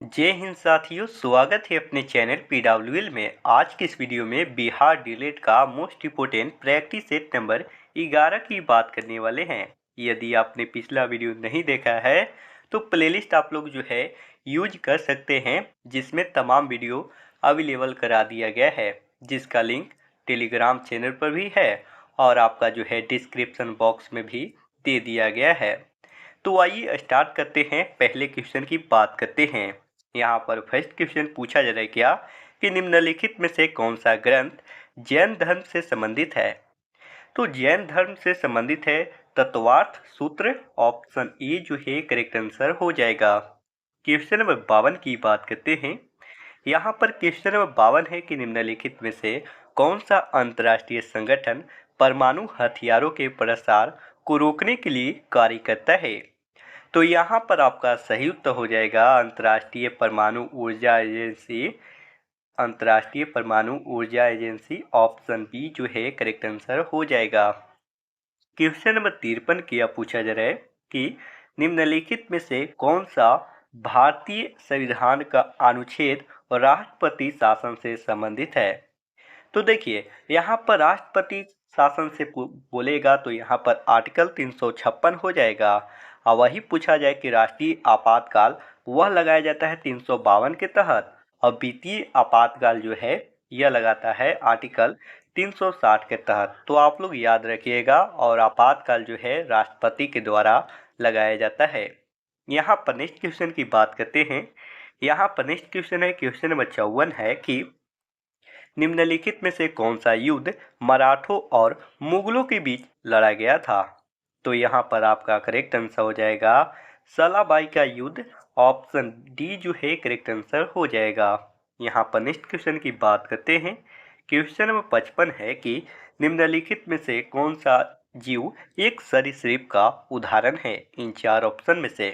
जय हिंद साथियों, स्वागत है अपने चैनल PWL में। आज की इस वीडियो में बिहार डीएलएड का most important practice set number 11 की बात करने वाले हैं। यदि आपने पिछला वीडियो नहीं देखा है तो प्लेलिस्ट आप लोग जो है यूज कर सकते हैं, जिसमें तमाम वीडियो अवेलेबल करा दिया गया है, जिसका लिंक टेलीग्राम चैनल पर भी है और आपका जो है डिस्क्रिप्शन बॉक्स में भी दे दिया गया है। तो आइए स्टार्ट करते हैं, पहले क्वेश्चन की बात करते हैं। यहाँ पर फर्स्ट क्वेश्चन पूछा जा रहा है क्या कि निम्नलिखित में से कौन सा ग्रंथ जैन धर्म से संबंधित है। तो जैन धर्म से संबंधित है तत्वार्थ सूत्र, ऑप्शन ए जो है करेक्ट आंसर हो जाएगा। क्वेश्चन नंबर 52 की बात करते हैं। यहाँ पर क्वेश्चन नंबर 52 है कि निम्नलिखित में से कौन सा अंतर्राष्ट्रीय संगठन परमाणु हथियारों के प्रसार को रोकने के लिए कार्य करता है। तो यहाँ पर आपका सही उत्तर हो जाएगा अंतर्राष्ट्रीय परमाणु ऊर्जा एजेंसी। अंतर्राष्ट्रीय परमाणु ऊर्जा एजेंसी, ऑप्शन बी जो है करेक्ट आंसर हो जाएगा। क्वेश्चन नंबर 53 किया पूछा जा रहा है कि निम्नलिखित में से कौन सा भारतीय संविधान का अनुच्छेद और राष्ट्रपति शासन से संबंधित है। तो देखिए, यहाँ पर राष्ट्रपति शासन से बोलेगा तो यहाँ पर आर्टिकल 356 हो जाएगा। और वही पूछा जाए कि राष्ट्रीय आपातकाल वह लगाया जाता है 352 के तहत, और वित्तीय आपातकाल जो है यह लगाता है आर्टिकल 360 के तहत। तो आप लोग याद रखिएगा, और आपातकाल जो है राष्ट्रपति के द्वारा लगाया जाता है। यहाँ पर नेक्स्ट क्वेश्चन की बात करते हैं। यहाँ पर नेक्स्ट क्वेश्चन है, क्वेश्चन नंबर 54 है कि निम्नलिखित में से कौन सा युद्ध मराठों और मुगलों के बीच लड़ा गया था। तो यहाँ पर आपका करेक्ट आंसर हो जाएगा सलाबाई का युद्ध, ऑप्शन डी जो है करेक्ट आंसर हो जाएगा। यहाँ पर नेक्स्ट क्वेश्चन की बात करते हैं। क्वेश्चन नंबर 55 है कि निम्नलिखित में से कौन सा जीव एक सरीसृप का उदाहरण है इन चार ऑप्शन में से।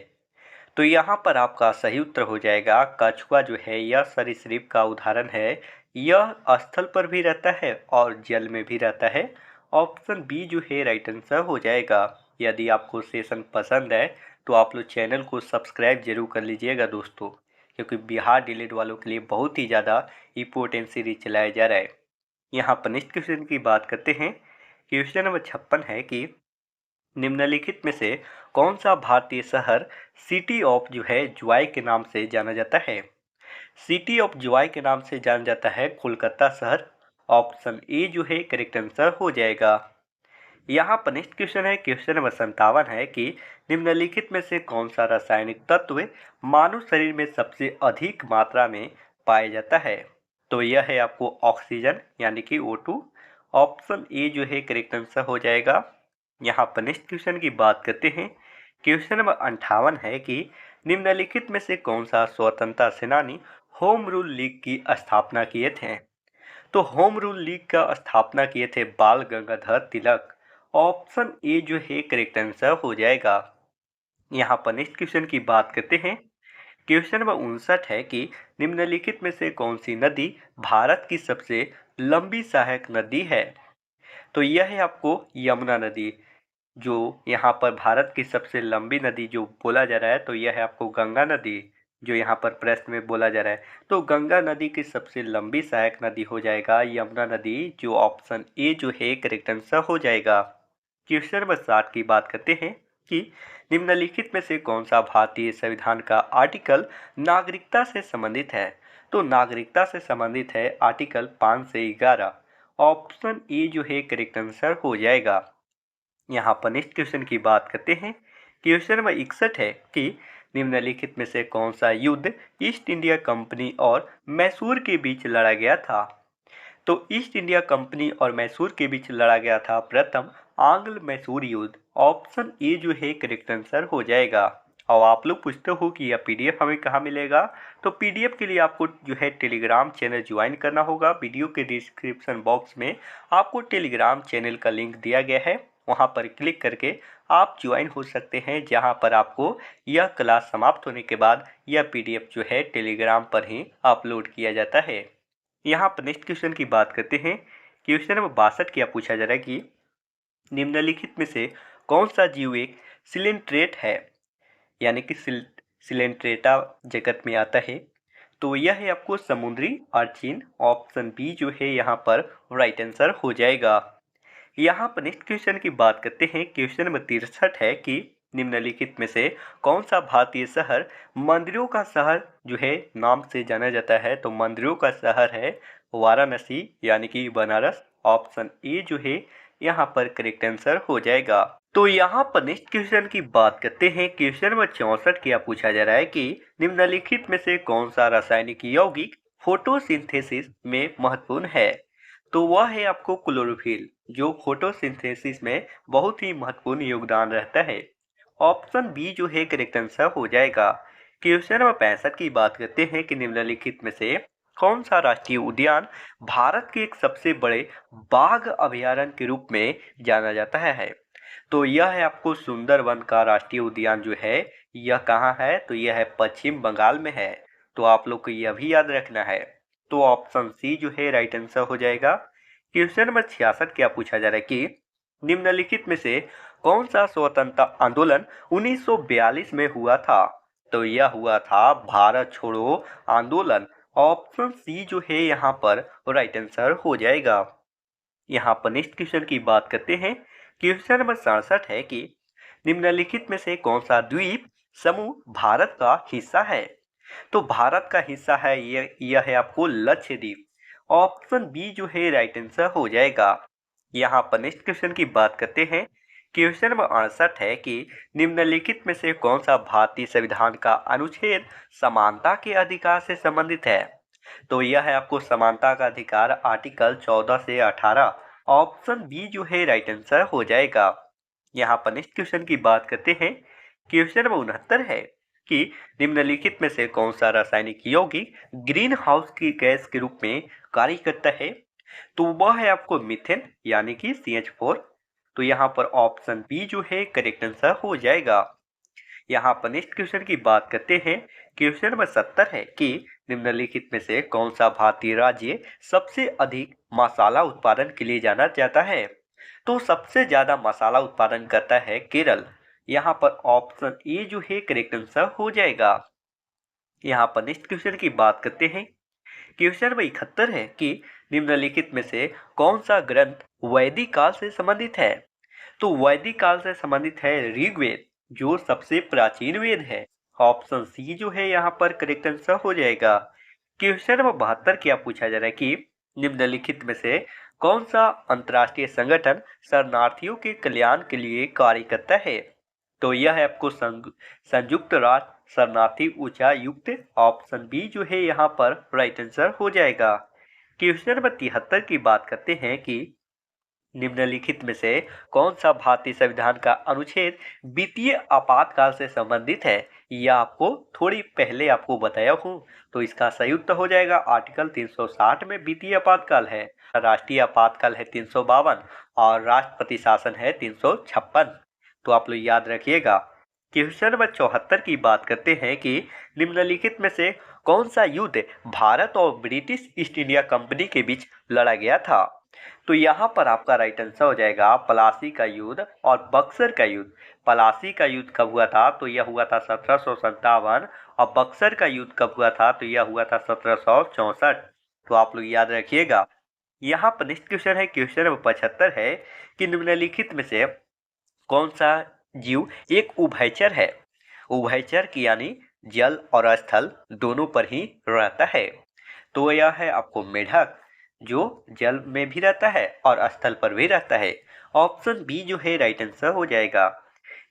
तो यहाँ पर आपका सही उत्तर हो जाएगा कछुआ जो है यह सरीसृप का उदाहरण है। यह स्थल पर भी रहता है और जल में भी रहता है। ऑप्शन बी जो है राइट आंसर हो जाएगा। यदि आपको सेशन पसंद है तो आप लोग चैनल को सब्सक्राइब जरूर कर लीजिएगा दोस्तों, क्योंकि बिहार डीएलएड वालों के लिए बहुत ही ज़्यादा इंपॉर्टेंट सीरीज चलाया जा रहा है। यहाँ पर नेक्स्ट क्वेश्चन की बात करते हैं। क्वेश्चन नंबर 56 है कि निम्नलिखित में से कौन सा भारतीय शहर सिटी ऑफ जो है जॉय के नाम से जाना जाता है। सिटी ऑफ जॉय के नाम से जाना जाता है कोलकाता शहर, ऑप्शन ए जो है करेक्ट आंसर हो जाएगा। यहाँ पर नेक्स्ट क्वेश्चन है, क्वेश्चन नंबर 57 है कि निम्नलिखित में से कौन सा रासायनिक तत्व मानव शरीर में सबसे अधिक मात्रा में पाया जाता है। तो यह है आपको ऑक्सीजन यानी कि O2, ऑप्शन ए जो है करेक्ट आंसर हो जाएगा। यहाँ पर नेक्स्ट क्वेश्चन की बात करते हैं। क्वेश्चन नंबर 58 है कि निम्नलिखित में से कौन सा स्वतंत्रता सेनानी होम रूल लीग की स्थापना किए थे। तो होम रूल लीग का स्थापना किए थे बाल गंगाधर तिलक, ऑप्शन ए जो है करेक्ट आंसर हो जाएगा। यहाँ पर नेक्स्ट क्वेश्चन की बात करते हैं। क्वेश्चन नंबर 59 है कि निम्नलिखित में से कौन सी नदी भारत की सबसे लंबी सहायक नदी है। तो यह है आपको यमुना नदी, जो यहाँ पर भारत की सबसे लंबी नदी जो बोला जा रहा है तो यह है आपको गंगा नदी, जो यहाँ पर प्रश्न में बोला जा रहा है। तो गंगा नदी की सबसे लंबी सहायक नदी हो जाएगा यमुना नदी, जो ऑप्शन ए जो है करेक्ट आंसर हो जाएगा। क्वेश्चन नंबर 60 की बात करते हैं कि निम्नलिखित में से कौन सा भारतीय संविधान का आर्टिकल नागरिकता से संबंधित है। तो नागरिकता से संबंधित है आर्टिकल 5 से 11, ऑप्शन ए जो है करेक्ट आंसर हो जाएगा। यहाँ पर नेक्स्ट क्वेश्चन की बात करते हैं। क्वेश्चन नंबर 61 है कि निम्नलिखित में से कौन सा युद्ध ईस्ट इंडिया कंपनी और मैसूर के बीच लड़ा गया था। तो ईस्ट इंडिया कंपनी और मैसूर के बीच लड़ा गया था प्रथम आंग्ल मैसूर युद्ध, ऑप्शन ए जो है करेक्ट आंसर हो जाएगा। और आप लोग पूछते हो कि यह पीडीएफ हमें कहाँ मिलेगा। तो पीडीएफ के लिए आपको जो है टेलीग्राम चैनल ज्वाइन करना होगा। वीडियो के डिस्क्रिप्शन बॉक्स में आपको टेलीग्राम चैनल का लिंक दिया गया है, वहाँ पर क्लिक करके आप ज्वाइन हो सकते हैं, जहाँ पर आपको यह क्लास समाप्त होने के बाद यह पीडीएफ जो है टेलीग्राम पर ही अपलोड किया जाता है। यहाँ पर नेक्स्ट क्वेश्चन की बात करते हैं। क्वेश्चन नंबर 62 क्या पूछा जा रहा है कि निम्नलिखित में से कौन सा जीव एक सिलिंट्रेट है, यानी कि सिलेंट्रेटा जगत में आता है। तो यह है आपको समुद्री अर्चिन। ऑप्शन बी जो है यहाँ पर राइट आंसर हो जाएगा। यहाँ पर नेक्स्ट क्वेश्चन की बात करते हैं। क्वेश्चन नंबर 63 है कि निम्नलिखित में से कौन सा भारतीय शहर मंदिरों का शहर जो है नाम से जाना जाता है। तो मंदिरों का शहर है वाराणसी यानी कि बनारस। ऑप्शन ए जो है यहाँ पर करेक्ट आंसर हो जाएगा। तो यहाँ पर नेक्स्ट क्वेश्चन की बात करते हैं। क्वेश्चन नंबर 64 क्या पूछा जा रहा है कि निम्नलिखित में से कौन सा रासायनिक यौगिक फोटोसिंथेसिस में महत्वपूर्ण है। तो वह है आपको क्लोरोफिल, जो फोटोसिंथेसिस में बहुत ही महत्वपूर्ण योगदान रहता है। ऑप्शन बी जो है करेक्ट आंसर हो जाएगा। क्वेश्चन नंबर 65 की बात करते हैं कि निम्नलिखित में से कौन सा राष्ट्रीय उद्यान भारत के एक सबसे बड़े बाघ अभयारण्य के रूप में जाना जाता है। तो यह है आपको सुंदरवन का राष्ट्रीय उद्यान जो है यह कहाँ है। तो यह है पश्चिम बंगाल में है। तो आप लोग को यह भी याद रखना है। तो ऑप्शन सी जो है राइट आंसर हो जाएगा। क्वेश्चन नंबर 66 क्या पूछा जा रहा है कि निम्नलिखित में से कौन सा स्वतंत्रता आंदोलन 1942 में हुआ था। तो यह हुआ था भारत छोड़ो आंदोलन। ऑप्शन सी जो है यहाँ पर राइट आंसर हो जाएगा। यहाँ पर नेक्स्ट क्वेश्चन की बात करते हैं। क्वेश्चन नंबर 67 है कि निम्नलिखित में से कौन सा द्वीप समूह भारत का हिस्सा है। तो भारत का हिस्सा है यह है आपको लक्षद्वीप। ऑप्शन बी जो है राइट आंसर हो जाएगा। यहाँ पर नेक्स्ट क्वेश्चन की बात करते हैं। क्वेश्चन नंबर 68 है कि निम्नलिखित में से कौन सा भारतीय संविधान का अनुच्छेद समानता के अधिकार से संबंधित है। तो यह है आपको समानता का अधिकार आर्टिकल 14 से 18। ऑप्शन बी जो है राइट आंसर हो जाएगा। यहाँ पर नेक्स्ट क्वेश्चन की बात करते हैं। क्वेश्चन नंबर 69 है कि निम्नलिखित में से कौन सा रासायनिक यौगिक ग्रीन हाउस की गैस के रूप में कार्य करता है। तो वह है आपको मीथेन यानी कि CH4। तो यहाँ पर ऑप्शन बी जो है करेक्ट आंसर हो जाएगा। यहाँ पर नेक्स्ट क्वेश्चन की बात करते हैं। क्वेश्चन नंबर 70 है कि निम्नलिखित में से कौन सा भारतीय राज्य सबसे अधिक मसाला उत्पादन के लिए जाना जाता है। तो सबसे ज्यादा मसाला उत्पादन करता है केरल। यहाँ पर ऑप्शन ए जो है करेक्ट आंसर हो जाएगा। यहाँ पर नेक्स्ट क्वेश्चन की बात करते हैं। क्वेश्चन नंबर 71 है कि निम्नलिखित में से कौन सा ग्रंथ वैदिक काल से संबंधित है। तो वैदिक काल से संबंधित है ऋग्वेद, जो सबसे प्राचीन वेद है। ऑप्शन सी जो है यहाँ पर करेक्ट आंसर हो जाएगा। क्वेश्चन नंबर 72 क्या पूछा जा रहा है कि निम्नलिखित में से कौन सा अंतर्राष्ट्रीय संगठन शरणार्थियों के कल्याण के लिए कार्य करता है। तो यह है आपको संयुक्त राष्ट्र शरणार्थी उच्चायुक्त। ऑप्शन बी जो है यहाँ पर राइट आंसर हो जाएगा। क्वेश्चन नंबर 73 की बात करते हैं कि निम्नलिखित में से कौन सा भारतीय संविधान का अनुच्छेद वित्तीय आपातकाल से संबंधित है। यह आपको थोड़ी पहले आपको बताया हूँ। तो इसका सही उत्तर हो जाएगा आर्टिकल 360 में वित्तीय आपातकाल है। राष्ट्रीय आपातकाल है 352 और राष्ट्रपति शासन है 356। तो आप लोग याद रखिएगा। क्वेश्चन नंबर 74 की बात करते हैं कि निम्नलिखित में से कौन सा युद्ध भारत और ब्रिटिश ईस्ट इंडिया कंपनी के बीच लड़ा गया था। तो यहाँ पर आपका राइट आंसर हो जाएगा प्लासी का युद्ध और बक्सर का युद्ध। प्लासी का युद्ध कब हुआ था। तो यह हुआ था 1757 और बक्सर का युद्ध कब हुआ था। तो यह हुआ था 1764। तो आप लोग याद रखिएगा। यहाँ पर नेक्स्ट क्वेश्चन है। क्वेश्चन नंबर 75 है कि निम्नलिखित में से कौन सा जीव एक उभयचर है। उभयचर की यानी जल और स्थल दोनों पर ही रहता है। तो यह है आपको मेढक, जो जल में भी रहता है और स्थल पर भी रहता है। ऑप्शन बी जो है राइट आंसर हो जाएगा।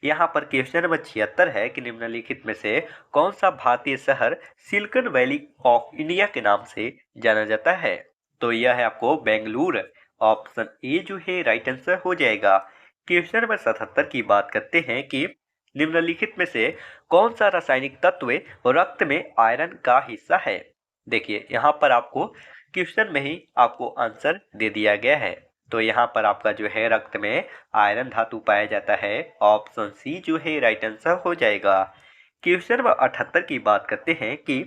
यहाँ पर क्वेश्चन नंबर 76 है कि निम्नलिखित में से कौन सा भारतीय शहर सिलिकॉन वैली ऑफ इंडिया के नाम से जाना जाता है। तो यह है आपको बेंगलुरु। ऑप्शन ए जो है राइट आंसर हो जाएगा। क्वेश्चन नंबर 77 की बात करते हैं कि निम्नलिखित में से कौन सा रासायनिक तत्व रक्त में आयरन का हिस्सा है। देखिए यहाँ पर आपको क्वेश्चन में ही आपको आंसर दे दिया गया है। तो यहाँ पर आपका जो है रक्त में आयरन धातु पाया जाता है। ऑप्शन सी जो है राइट आंसर हो जाएगा। क्वेश्चन नंबर 78 की बात करते हैं कि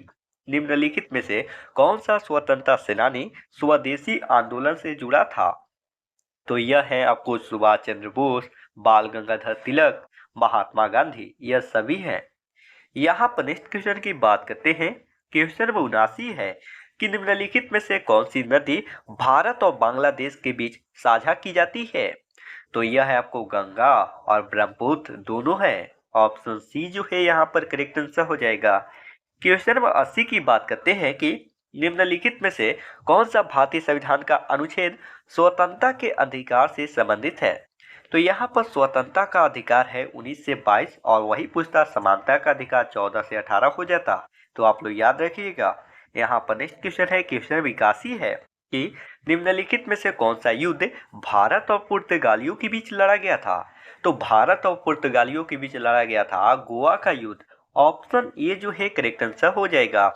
निम्नलिखित में से कौन सा स्वतंत्रता सेनानी स्वदेशी आंदोलन से जुड़ा था। तो यह है आपको सुभाष चंद्र बोस, बाल गंगाधर तिलक, महात्मा गांधी, यह सभी हैं। यहाँ पर नेक्स्ट क्वेश्चन की बात करते हैं। क्वेश्चन नंबर 79 है कि निम्नलिखित में से कौन सी नदी भारत और बांग्लादेश के बीच साझा की जाती है। तो यह है आपको गंगा और ब्रह्मपुत्र दोनों है। ऑप्शन सी जो है यहाँ पर करेक्ट आंसर हो जाएगा। क्वेश्चन नंबर 80 की बात करते हैं कि निम्नलिखित में से कौन सा भारतीय संविधान का अनुच्छेद स्वतंत्रता के अधिकार से संबंधित है। तो यहाँ पर स्वतंत्रता का अधिकार है 19 से 22 और वही पूछता समानता का अधिकार 14 से 18 हो जाता। तो आप लोग याद रखिएगा। यहाँ पर नेक्स्ट क्वेश्चन है, क्वेश्चन 81 है कि निम्नलिखित में से कौन सा युद्ध भारत और पुर्तगालियों के बीच लड़ा गया था। तो भारत और पुर्तगालियों के बीच लड़ा गया था गोवा का युद्ध। ऑप्शन ए जो है करेक्ट आंसर हो जाएगा।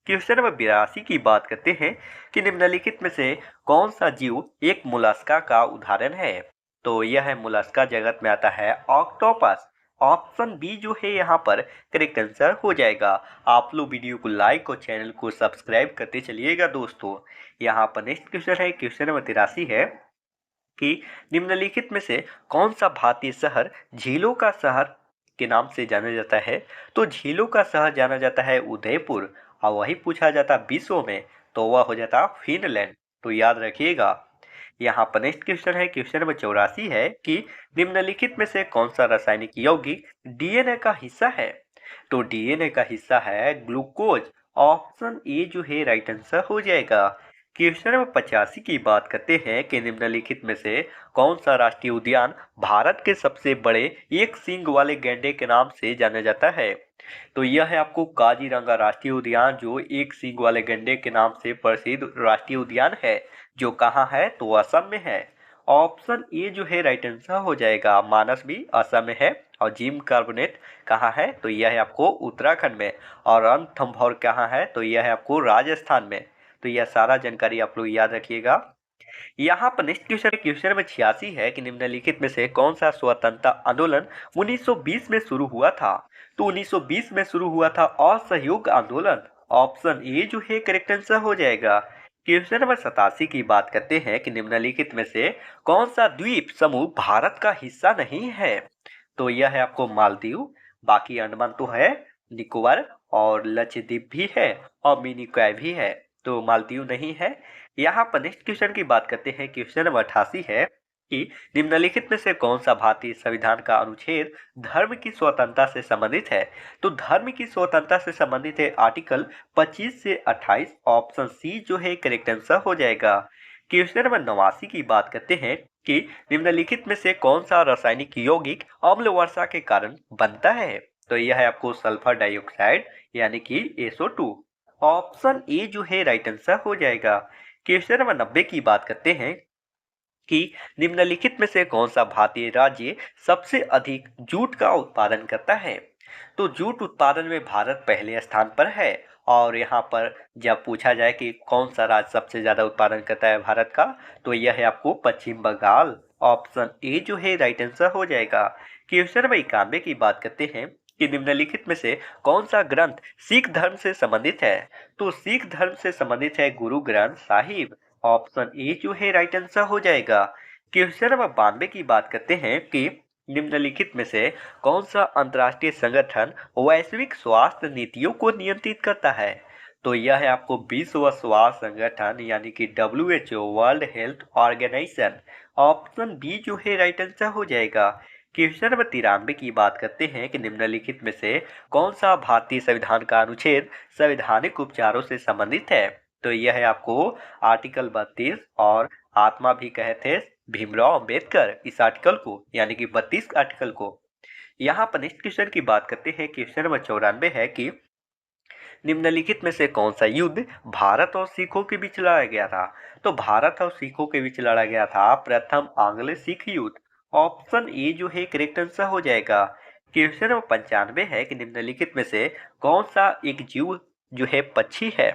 क्वेश्चन नंबर 82 की बात करते हैं कि निम्नलिखित में से कौन सा जीव एक मोलस्का का उदाहरण है। तो यह है मोलस्का जगत में आता है ऑक्टोपस। ऑप्शन बी जो है यहाँ पर करेक्ट आंसर हो जाएगा। आप लोग वीडियो को लाइक और चैनल को सब्सक्राइब करते चलिएगा दोस्तों। यहाँ पर नेक्स्ट क्वेश्चन है, क्वेश्चन नंबर 83 है कि निम्नलिखित में से कौन सा भारतीय शहर झीलों का शहर के नाम से जाना जाता है। तो झीलों का शहर जाना जाता है उदयपुर और वही पूछा जाता विश्व में तो वह हो जाता फिनलैंड। तो याद रखिएगा। यहाँ पर नेक्स्ट क्वेश्चन है, क्वेश्चन नंबर 84 है कि निम्नलिखित में से कौन सा रासायनिक यौगिक डीएनए का हिस्सा है। तो डीएनए का हिस्सा है ग्लूकोज। ऑप्शन ए जो है राइट आंसर हो जाएगा। क्वेश्चन नंबर 85 की बात करते हैं कि निम्नलिखित में से कौन सा राष्ट्रीय उद्यान भारत के सबसे बड़े एक सींग वाले गैंडे के नाम से जाना जाता है। तो यह है आपको काजीरंगा राष्ट्रीय उद्यान जो एक सींग वाले गैंडे के नाम से प्रसिद्ध राष्ट्रीय उद्यान है, जो कहाँ है तो असम में है। ऑप्शन ए जो है राइट आंसर हो जाएगा। मानस भी असम में है और जिम कार्बोनेट कहाँ है तो यह है आपको उत्तराखंड में। और रणथंभौर कहाँ है तो यह है आपको राजस्थान में। तो यह सारा जानकारी आप लोग याद रखिएगा। यहाँ पर नेक्स्ट क्वेश्चन नंबर 86 है कि निम्नलिखित में से कौन सा स्वतंत्रता आंदोलन 1920 में शुरू हुआ था। तो 1920 में शुरू हुआ था असहयोग आंदोलन। ऑप्शन ए जो है करेक्ट आंसर हो जाएगा। क्वेश्चन नंबर 87 की बात करते हैं कि निम्नलिखित में से कौन सा द्वीप समूह भारत का हिस्सा नहीं है। तो यह है आपको मालदीव, बाकी अंडमान तो है, निकोबार और लक्षद्वीप भी है और मिनिकॉय भी है। तो मालदीव नहीं है। यहाँ पर नेक्स्ट क्वेश्चन की बात करते हैं। क्वेश्चन नंबर 88 है कि निम्नलिखित में से कौन सा भारतीय संविधान का अनुच्छेद धर्म की स्वतंत्रता से संबंधित है। तो धर्म की स्वतंत्रता से संबंधित है आर्टिकल 25 से 28। ऑप्शन सी जो है करेक्ट आंसर हो जाएगा। क्वेश्चन नंबर 89 की बात करते हैं कि निम्नलिखित में से कौन सा रासायनिक यौगिक अम्ल वर्षा के कारण बनता है। तो यह है आपको सल्फर डाइऑक्साइड यानी कि SO2। ऑप्शन ए जो है राइट आंसर हो जाएगा। क्वेश्चन नंबर 90 की बात करते हैं कि निम्नलिखित में से कौन सा भारतीय राज्य सबसे अधिक जूट का उत्पादन करता है। तो जूट उत्पादन में भारत पहले स्थान पर है। और यहाँ पर जब पूछा जाए कि कौन सा राज्य सबसे ज्यादा उत्पादन करता है भारत का तो यह है आपको पश्चिम बंगाल। ऑप्शन ए जो है राइट आंसर हो जाएगा। क्वेश्चन नंबर 91 की बात करते हैं कि निम्नलिखित में से कौन सा ग्रंथ सिख धर्म से संबंधित है। तो सिख धर्म से संबंधित है गुरु ग्रंथ साहिब। ऑप्शन ए जो है राइट आंसर हो जाएगा। क्वेश्चन नंबर 92 की बात करते हैं कि निम्नलिखित में से कौन सा अंतर्राष्ट्रीय संगठन वैश्विक स्वास्थ्य नीतियों को नियंत्रित करता है। तो यह है आपको विश्व स्वास्थ्य संगठन यानी कि WHO world health organisation. Option B जो है राइट आंसर हो जाएगा। क्वेश्चन नंबर 93 की बात करते हैं कि निम्नलिखित में से कौन सा भारतीय संविधान का अनुच्छेद संवैधानिक उपचारों से संबंधित है। तो यह है आपको आर्टिकल 32 और आत्मा भी कहे थे भीमराव अंबेडकर इस आर्टिकल को यानी कि 32 आर्टिकल को। यहाँ पर नेक्स्ट क्वेश्चन की बात करते हैं। क्वेश्चन नंबर 94 है कि निम्नलिखित में से कौन सा युद्ध भारत और सिखों के बीच लड़ा गया था। तो भारत और सिखों के बीच लड़ा गया था प्रथम आंग्ल सिख युद्ध। ऑप्शन ए जो है करेक्ट आंसर हो जाएगा। क्वेश्चन नंबर 95 है कि निम्नलिखित में से कौन सा एक जीव जो है पक्षी है।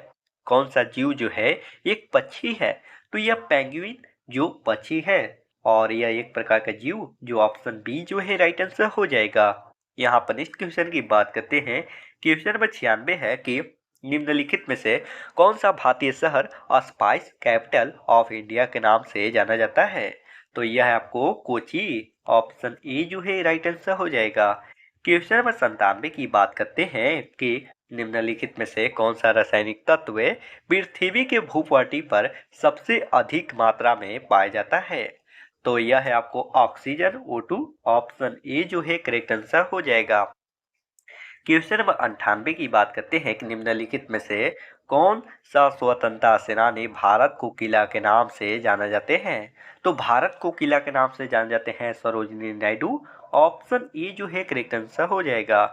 कौन सा जीव जो है एक पक्षी है। तो यह पेंगुइन जो पक्षी है और यह एक प्रकार का जीव जो ऑप्शन बी जो है राइट आंसर हो जाएगा। यहाँ पर नेक्स्ट क्वेश्चन की बात करते हैं। क्वेश्चन नंबर 96 है कि निम्नलिखित में से कौन सा भारतीय शहर स्पाइस कैपिटल ऑफ इंडिया के नाम से जाना जाता है। तो यह है आपको कोची। ऑप्शन ए जो है राइट आंसर हो जाएगा। क्वेश्चन नंबर 97 की बात करते हैं कि निम्नलिखित में से कौन सा रासायनिक तत्व पृथ्वी के भूपटल पर सबसे अधिक मात्रा में पाया जाता है। तो यह है आपको ऑक्सीजन O2। ऑप्शन ए जो है करेक्ट आंसर हो जाएगा। क्वेश्चन नंबर 98 की बात करते हैं कि निम्नलिखित में से कौन सा स्वतंत्रता सेनानी भारत को किला के नाम से जाना जाते हैं। तो भारत को किला के नाम से जाने जाते हैं सरोजिनी नायडू। ऑप्शन ए जो है करेक्ट आंसर हो जाएगा।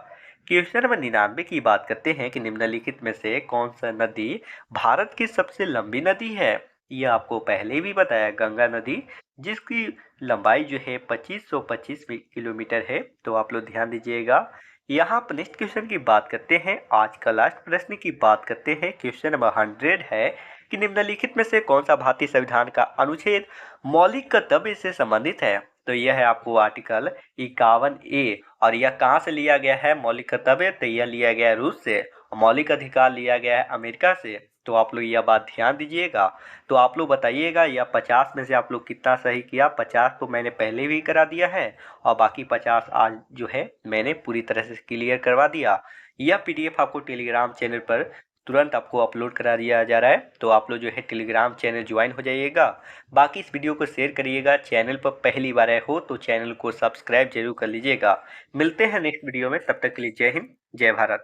क्वेश्चन नंबर 99 की बात करते हैं कि निम्नलिखित में से कौन सा नदी भारत की सबसे लंबी नदी है। यह आपको पहले भी बताया, गंगा नदी, जिसकी लंबाई जो है 2525 किलोमीटर है। तो आप लोग ध्यान दीजिएगा। यहाँ पर नेक्स्ट क्वेश्चन की बात करते हैं। आज का लास्ट प्रश्न की बात करते हैं। क्वेश्चन नंबर 100 है कि निम्नलिखित में से कौन सा भारतीय संविधान का अनुच्छेद मौलिक कर्तव्य से संबंधित है। तो यह है आपको आर्टिकल 51A। और यह कहाँ से लिया गया है मौलिक कर्तव्य। तो यह लिया गया है रूस से। मौलिक अधिकार लिया गया है अमेरिका से। तो आप लोग यह बात ध्यान दीजिएगा। तो आप लोग बताइएगा यह 50 में से आप लोग कितना सही किया। 50 तो मैंने पहले भी करा दिया है और बाकी 50 आज जो है मैंने पूरी तरह से क्लियर करवा दिया। यह पीडीएफ आपको टेलीग्राम चैनल पर तुरंत आपको अपलोड करा दिया जा रहा है। तो आप लोग जो है टेलीग्राम चैनल ज्वाइन हो जाइएगा। बाकी इस वीडियो को शेयर करिएगा। चैनल पर पहली बार आए हो तो चैनल को सब्सक्राइब जरूर कर लीजिएगा। मिलते हैं नेक्स्ट वीडियो में, तब तक के लिए जय हिंद, जय भारत।